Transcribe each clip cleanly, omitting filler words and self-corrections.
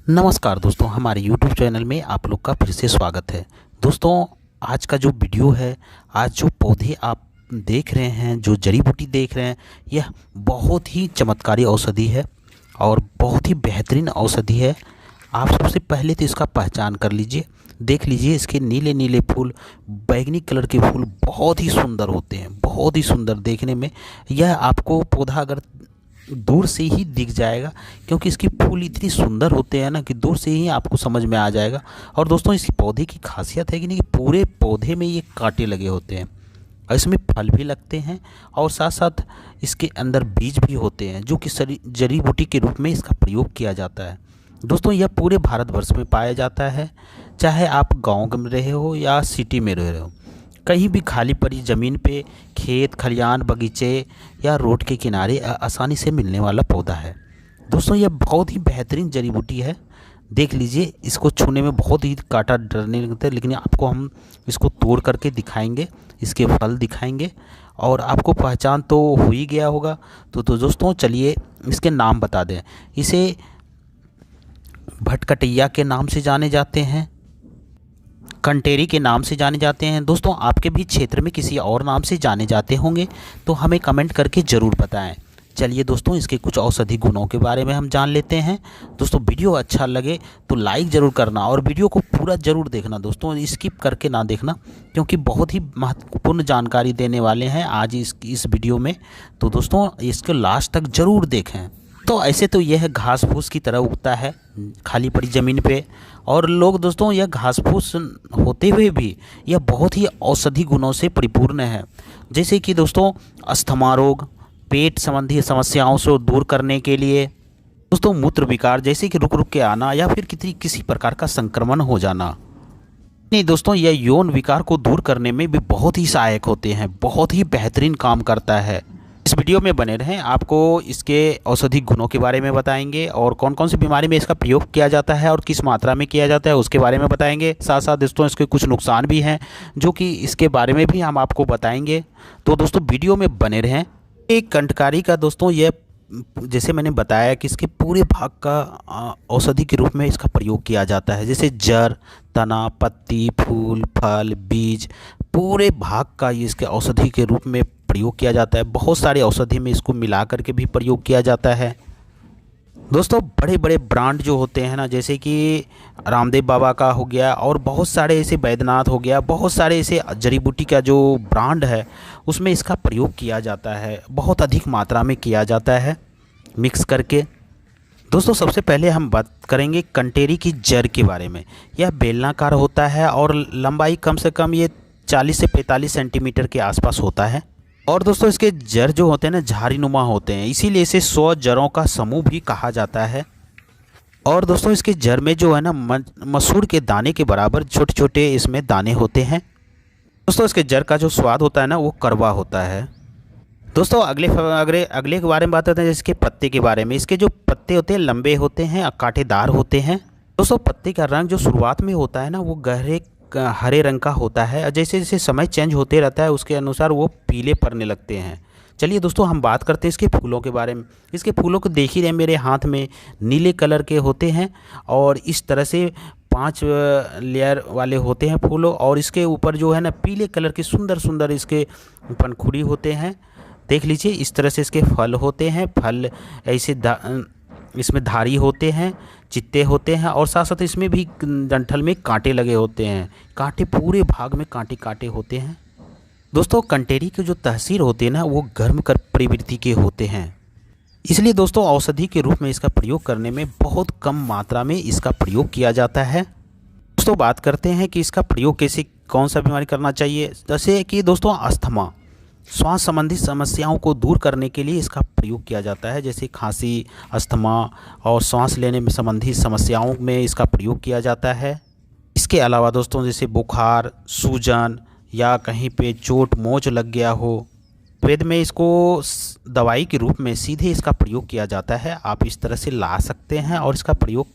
नमस्कार दोस्तों, हमारे YouTube चैनल में आप लोग का फिर से स्वागत है। दोस्तों, आज का जो वीडियो है, आज जो पौधे आप देख रहे हैं, जो जड़ी बूटी देख रहे हैं, यह बहुत ही चमत्कारी औषधि है और बहुत ही बेहतरीन औषधि है। आप सबसे पहले तो इसका पहचान कर लीजिए, देख लीजिए इसके नीले नीले फूल, बैंगनी कलर के फूल बहुत ही सुंदर होते हैं, बहुत ही सुंदर देखने में। यह आपको पौधा अगर दूर से ही दिख जाएगा, क्योंकि इसकी फूल इतनी सुंदर होते हैं ना कि दूर से ही आपको समझ में आ जाएगा। और दोस्तों, इस पौधे की खासियत है कि नहीं, पूरे पौधे में ये कांटे लगे होते हैं और इसमें फल भी लगते हैं और साथ साथ इसके अंदर बीज भी होते हैं, जो कि जड़ी बूटी के रूप में इसका प्रयोग किया जाता है। दोस्तों, यह पूरे भारतवर्ष में पाया जाता है, चाहे आप गाँव में रहे हो या सिटी में रह रहे हो। कहीं भी खाली पड़ी ज़मीन पे, खेत खलियान, बगीचे या रोड के किनारे आसानी से मिलने वाला पौधा है। दोस्तों, यह बहुत ही बेहतरीन जड़ी बूटी है। देख लीजिए, इसको छूने में बहुत ही कांटा डरने लगता है, लेकिन आपको हम इसको तोड़ करके दिखाएंगे, इसके फल दिखाएंगे और आपको पहचान तो हो ही गया होगा। तो दोस्तों, चलिए इसके नाम बता दें। इसे भटकटैया के नाम से जाने जाते हैं, कंटेरी के नाम से जाने जाते हैं। दोस्तों, आपके भी क्षेत्र में किसी और नाम से जाने जाते होंगे तो हमें कमेंट करके ज़रूर बताएं। चलिए दोस्तों, इसके कुछ औषधि गुणों के बारे में हम जान लेते हैं। दोस्तों, वीडियो अच्छा लगे तो लाइक ज़रूर करना और वीडियो को पूरा ज़रूर देखना। दोस्तों, स्किप करके ना देखना, क्योंकि बहुत ही महत्वपूर्ण जानकारी देने वाले हैं आज इस वीडियो में। तो दोस्तों, इसको लास्ट तक ज़रूर देखें। तो ऐसे तो यह घास फूस की तरह उगता है खाली पड़ी ज़मीन पे, और लोग दोस्तों, यह घास फूस होते हुए भी यह बहुत ही औषधि गुणों से परिपूर्ण है। जैसे कि दोस्तों, अस्थमा रोग, पेट संबंधी समस्याओं से दूर करने के लिए, दोस्तों मूत्र विकार जैसे कि रुक रुक के आना या फिर किसी प्रकार का संक्रमण हो जाना, नहीं दोस्तों, यह यौन विकार को दूर करने में भी बहुत ही सहायक होते हैं, बहुत ही बेहतरीन काम करता है। इस वीडियो में बने रहें, आपको इसके औषधि गुणों के बारे में बताएंगे और कौन कौन सी बीमारी में इसका प्रयोग किया जाता है और किस मात्रा में किया जाता है उसके बारे में बताएंगे। साथ साथ दोस्तों, इसके कुछ नुकसान भी हैं जो कि इसके बारे में भी हम आपको बताएंगे। तो दोस्तों, वीडियो में बने रहें। एक कंटकारी का दोस्तों, यह जैसे मैंने बताया कि इसके पूरे भाग का औषधि के रूप में इसका प्रयोग किया जाता है। जैसे जड़, तना, पत्ती, फूल, फल, बीज, पूरे भाग का ये इसके औषधि के रूप में प्रयोग किया जाता है। बहुत सारे औषधि में इसको मिला करके भी प्रयोग किया जाता है। दोस्तों, बड़े बड़े ब्रांड जो होते हैं ना, जैसे कि रामदेव बाबा का हो गया और बहुत सारे ऐसे, बैद्यनाथ हो गया, बहुत सारे ऐसे जड़ी बूटी का जो ब्रांड है उसमें इसका प्रयोग किया जाता है, बहुत अधिक मात्रा में किया जाता है मिक्स करके। दोस्तों, सबसे पहले हम बात करेंगे कंटेरी की जड़ के बारे में। यह बेलनाकार होता है और लंबाई कम से कम ये 40 से 45 सेंटीमीटर के आसपास होता है। और दोस्तों, इसके जड़ जो होते हैं ना, झाड़ीनुमा होते हैं, इसीलिए इसे 100 जड़ों का समूह भी कहा जाता है। और दोस्तों, इसके जड़ में जो है ना, मसूर के दाने के बराबर छोटे छोटे इसमें दाने होते हैं। दोस्तों, इसके जड़ का जो स्वाद होता है ना, वो कड़वा होता है। दोस्तों, अगले के बारे में बात करते हैं, इसके पत्ते के बारे में। इसके जो पत्ते होते हैं लंबे होते हैं, कांटेदार होते हैं। दोस्तों, पत्ते का रंग जो शुरुआत में होता है ना, वो गहरे हरे रंग का होता है और जैसे जैसे समय चेंज होते रहता है उसके अनुसार वो पीले पड़ने लगते हैं। चलिए दोस्तों, हम बात करते हैं इसके फूलों के बारे में। इसके फूलों को देख ही रहे मेरे हाथ में, नीले कलर के होते हैं और इस तरह से 5 लेयर वाले होते हैं फूलों, और इसके ऊपर जो है ना, पीले कलर के सुंदर सुंदर इसके पंखुड़ी होते हैं। देख लीजिए, इस तरह से इसके फल होते हैं। फल ऐसे इसमें धारी होते हैं, चित्ते होते हैं और साथ साथ इसमें भी डंठल में कांटे लगे होते हैं। कांटे पूरे भाग में कांटे कांटे होते हैं। दोस्तों, कंटेरी के जो तासीर होते हैं ना, वो गर्म कर प्रवृत्ति के होते हैं, इसलिए दोस्तों औषधि के रूप में इसका प्रयोग करने में बहुत कम मात्रा में इसका प्रयोग किया जाता है। दोस्तों, बात करते हैं कि इसका प्रयोग कैसे, कौन सा बीमारी करना चाहिए। जैसे कि दोस्तों, अस्थमा, श्वास संबंधी समस्याओं को दूर करने के लिए इसका प्रयोग किया जाता है। जैसे खांसी, अस्थमा और सांस लेने में संबंधी समस्याओं में इसका प्रयोग किया जाता है। इसके अलावा दोस्तों, जैसे बुखार, सूजन या कहीं पे चोट मोच लग गया हो, वेद में इसको दवाई के रूप में सीधे इसका प्रयोग किया जाता है। आप इस तरह से ला सकते हैं और इसका प्रयोग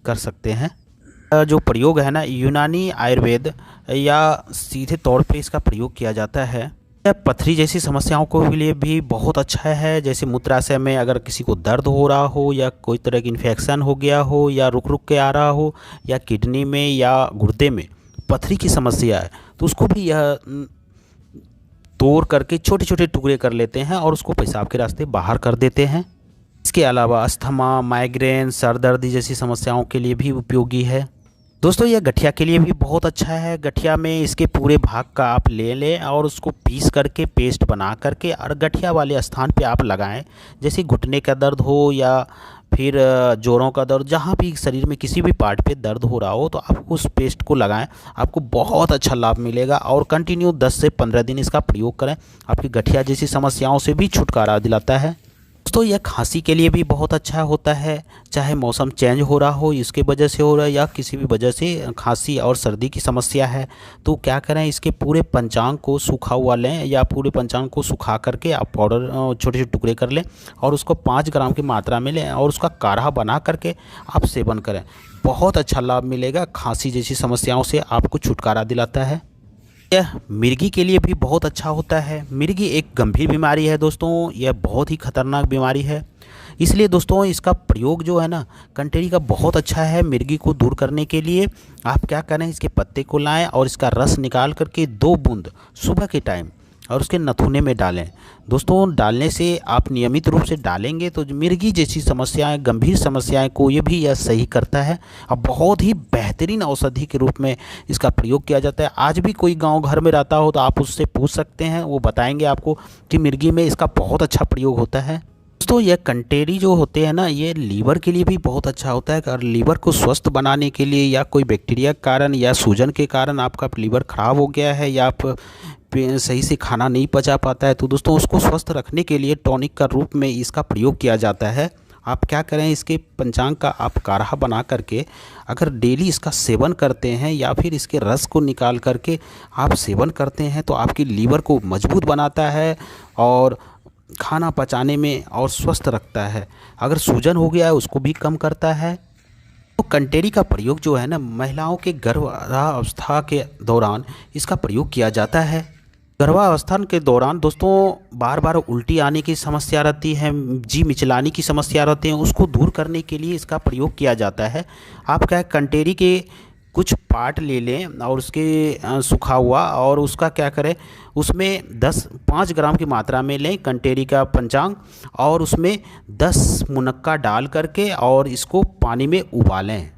कर सकते हैं। जो प्रयोग है ना, यूनानी आयुर्वेद या सीधे तौर पे इसका प्रयोग किया जाता है। यह पथरी जैसी समस्याओं के लिए भी बहुत अच्छा है। जैसे मूत्राशय में अगर किसी को दर्द हो रहा हो या कोई तरह की इन्फेक्शन हो गया हो या रुक रुक के आ रहा हो या किडनी में या गुर्दे में पथरी की समस्या है तो उसको भी यह तोड़ करके छोटे छोटे टुकड़े कर लेते हैं और उसको पेशाब के रास्ते बाहर कर देते हैं। इसके अलावा अस्थमा, माइग्रेन, सर दर्द जैसी समस्याओं के लिए भी उपयोगी है। दोस्तों यह गठिया के लिए भी बहुत अच्छा है। गठिया में इसके पूरे भाग का आप ले लें और उसको पीस करके पेस्ट बना करके और गठिया वाले स्थान पे आप लगाएं। जैसे घुटने का दर्द हो या फिर जोड़ों का दर्द, जहाँ भी शरीर में किसी भी पार्ट पे दर्द हो रहा हो तो आप उस पेस्ट को लगाएं, आपको बहुत अच्छा लाभ मिलेगा। और कंटिन्यू 10 से 15 दिन इसका प्रयोग करें, आपकी गठिया जैसी समस्याओं से भी छुटकारा दिलाता है। दोस्तों यह खांसी के लिए भी बहुत अच्छा होता है। चाहे मौसम चेंज हो रहा हो, इसके वजह से हो रहा है या किसी भी वजह से खांसी और सर्दी की समस्या है तो क्या करें, इसके पूरे पंचांग को सूखा हुआ लें या पूरे पंचांग को सुखा करके आप पाउडर छोटे छोटे टुकड़े कर लें और उसको 5 ग्राम की मात्रा में लें और उसका काढ़ा बना करके आप सेवन करें। बहुत अच्छा लाभ मिलेगा, खांसी जैसी समस्याओं से आपको छुटकारा दिलाता है। यह मिर्गी के लिए भी बहुत अच्छा होता है। मिर्गी एक गंभीर बीमारी है दोस्तों, यह बहुत ही खतरनाक बीमारी है। इसलिए दोस्तों इसका प्रयोग जो है ना, कंटेरी का बहुत अच्छा है मिर्गी को दूर करने के लिए। आप क्या करें, इसके पत्ते को लाएं और इसका रस निकाल करके 2 बूंद सुबह के टाइम और उसके नथुने में डालें। दोस्तों डालने से आप नियमित रूप से डालेंगे तो मिर्गी जैसी समस्याएं, गंभीर समस्याएं को ये भी यह सही करता है। अब बहुत ही बेहतरीन औषधि के रूप में इसका प्रयोग किया जाता है। आज भी कोई गांव घर में रहता हो तो आप उससे पूछ सकते हैं, वो बताएंगे आपको कि मिर्गी में इसका बहुत अच्छा प्रयोग होता है। दोस्तों यह कंटेरी जो होते हैं ना, ये लीवर के लिए भी बहुत अच्छा होता है। और लीवर को स्वस्थ बनाने के लिए या कोई बैक्टीरिया के कारण या सूजन के कारण आपका लीवर खराब हो गया है या आप सही से खाना नहीं पचा पाता है तो दोस्तों उसको स्वस्थ रखने के लिए टॉनिक का रूप में इसका प्रयोग किया जाता है। आप क्या करें, इसके पंचांग का आप काढ़ा बना करके अगर डेली इसका सेवन करते हैं या फिर इसके रस को निकाल करके आप सेवन करते हैं तो आपकी लीवर को मजबूत बनाता है और खाना पचाने में और स्वस्थ रखता है। अगर सूजन हो गया है उसको भी कम करता है। तो कंटेरी का प्रयोग जो है ना, महिलाओं के गर्भावस्था के दौरान इसका प्रयोग किया जाता है। गर्भावस्था के दौरान दोस्तों बार बार उल्टी आने की समस्या रहती है, जी मिचलाने की समस्या रहती है, उसको दूर करने के लिए इसका प्रयोग किया जाता है। आप क्या कंटेरी के कुछ पार्ट ले लें और उसके सूखा हुआ और उसका क्या करें, उसमें 5 ग्राम की मात्रा में लें कंटेरी का पंचांग और उसमें 10 मुनक्का डाल करके और इसको पानी में उबालें।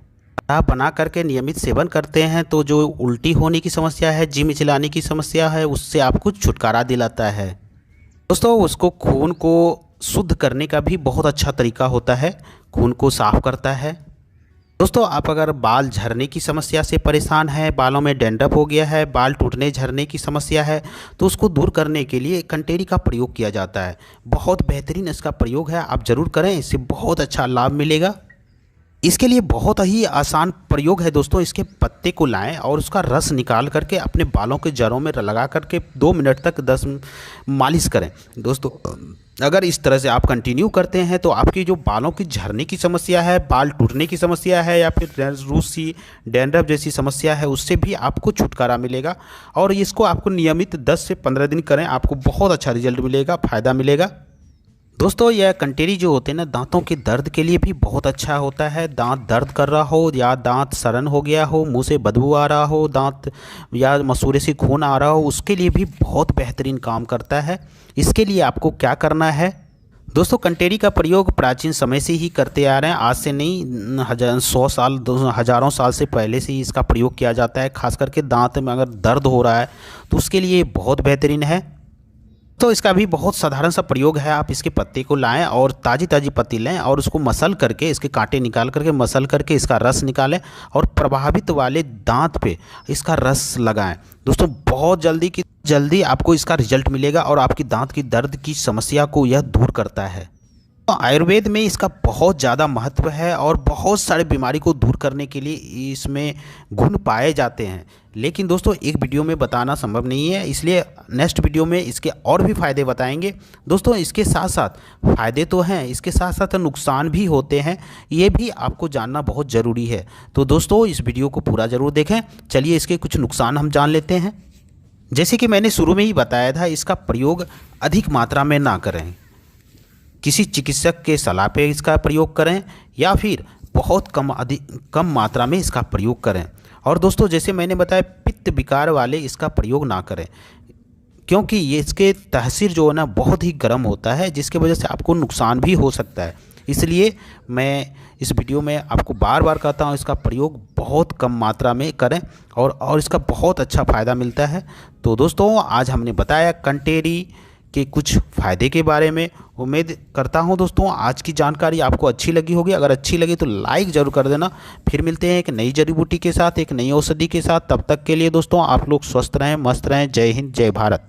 आप बना करके नियमित सेवन करते हैं तो जो उल्टी होने की समस्या है, जी मिचलाने की समस्या है, उससे आपको छुटकारा दिलाता है। दोस्तों उसको खून को शुद्ध करने का भी बहुत अच्छा तरीका होता है, खून को साफ करता है। दोस्तों आप अगर बाल झड़ने की समस्या से परेशान हैं, बालों में डैंड्रफ हो गया है, बाल टूटने झड़ने की समस्या है तो उसको दूर करने के लिए कंटेरी का प्रयोग किया जाता है। बहुत बेहतरीन इसका प्रयोग है, आप ज़रूर करें, इससे बहुत अच्छा लाभ मिलेगा। इसके लिए बहुत ही आसान प्रयोग है दोस्तों। इसके पत्ते को लाएं और उसका रस निकाल करके अपने बालों के जड़ों में लगा करके 2 मिनट तक 10 मालिश करें। दोस्तों अगर इस तरह से आप कंटिन्यू करते हैं तो आपकी जो बालों की झड़ने की समस्या है, बाल टूटने की समस्या है या फिर रूसी डैंड्रफ जैसी समस्या है, उससे भी आपको छुटकारा मिलेगा। और इसको आपको नियमित 10 से 15 दिन करें, आपको बहुत अच्छा रिजल्ट मिलेगा, फ़ायदा मिलेगा। दोस्तों यह कंटेरी जो होते हैं ना, दांतों के दर्द के लिए भी बहुत अच्छा होता है। दांत दर्द कर रहा हो या दांत सड़न हो गया हो, मुंह से बदबू आ रहा हो, दांत या मसूड़े से खून आ रहा हो, उसके लिए भी बहुत बेहतरीन काम करता है। इसके लिए आपको क्या करना है दोस्तों, कंटेरी का प्रयोग प्राचीन समय से ही करते आ रहे हैं, आज से नहीं, 100 साल हज़ारों साल से पहले से ही इसका प्रयोग किया जाता है। खास करके दांत में अगर दर्द हो रहा है तो उसके लिए बहुत बेहतरीन है। तो इसका भी बहुत साधारण सा प्रयोग है। आप इसके पत्ते को लाएं और ताज़ी ताज़ी पत्ती लें और उसको मसल करके, इसके कांटे निकाल करके मसल करके इसका रस निकालें और प्रभावित वाले दांत पे इसका रस लगाएं। दोस्तों बहुत जल्दी आपको इसका रिजल्ट मिलेगा और आपकी दांत की दर्द की समस्या को यह दूर करता है। तो आयुर्वेद में इसका बहुत ज़्यादा महत्व है और बहुत सारे बीमारी को दूर करने के लिए इसमें गुण पाए जाते हैं। लेकिन दोस्तों एक वीडियो में बताना संभव नहीं है, इसलिए नेक्स्ट वीडियो में इसके और भी फ़ायदे बताएंगे। दोस्तों इसके साथ साथ फ़ायदे तो हैं, इसके साथ साथ नुकसान भी होते हैं, ये भी आपको जानना बहुत ज़रूरी है। तो दोस्तों इस वीडियो को पूरा ज़रूर देखें। चलिए इसके कुछ नुकसान हम जान लेते हैं। जैसे कि मैंने शुरू में ही बताया था, इसका प्रयोग अधिक मात्रा में ना करें। किसी चिकित्सक के सलाह पे इसका प्रयोग करें या फिर बहुत कम मात्रा में इसका प्रयोग करें। और दोस्तों जैसे मैंने बताया, पित्त विकार वाले इसका प्रयोग ना करें, क्योंकि ये इसके तहसीर जो है ना बहुत ही गर्म होता है, जिसकी वजह से आपको नुकसान भी हो सकता है। इसलिए मैं इस वीडियो में आपको बार बार कहता हूँ, इसका प्रयोग बहुत कम मात्रा में करें और इसका बहुत अच्छा फ़ायदा मिलता है। तो दोस्तों आज हमने बताया कंटेरी के कुछ फ़ायदे के बारे में। उम्मीद करता हूँ दोस्तों आज की जानकारी आपको अच्छी लगी होगी। अगर अच्छी लगी तो लाइक ज़रूर कर देना। फिर मिलते हैं एक नई जड़ी बूटी के साथ, एक नई औषधि के साथ। तब तक के लिए दोस्तों आप लोग स्वस्थ रहें, मस्त रहें। जय हिंद, जय भारत।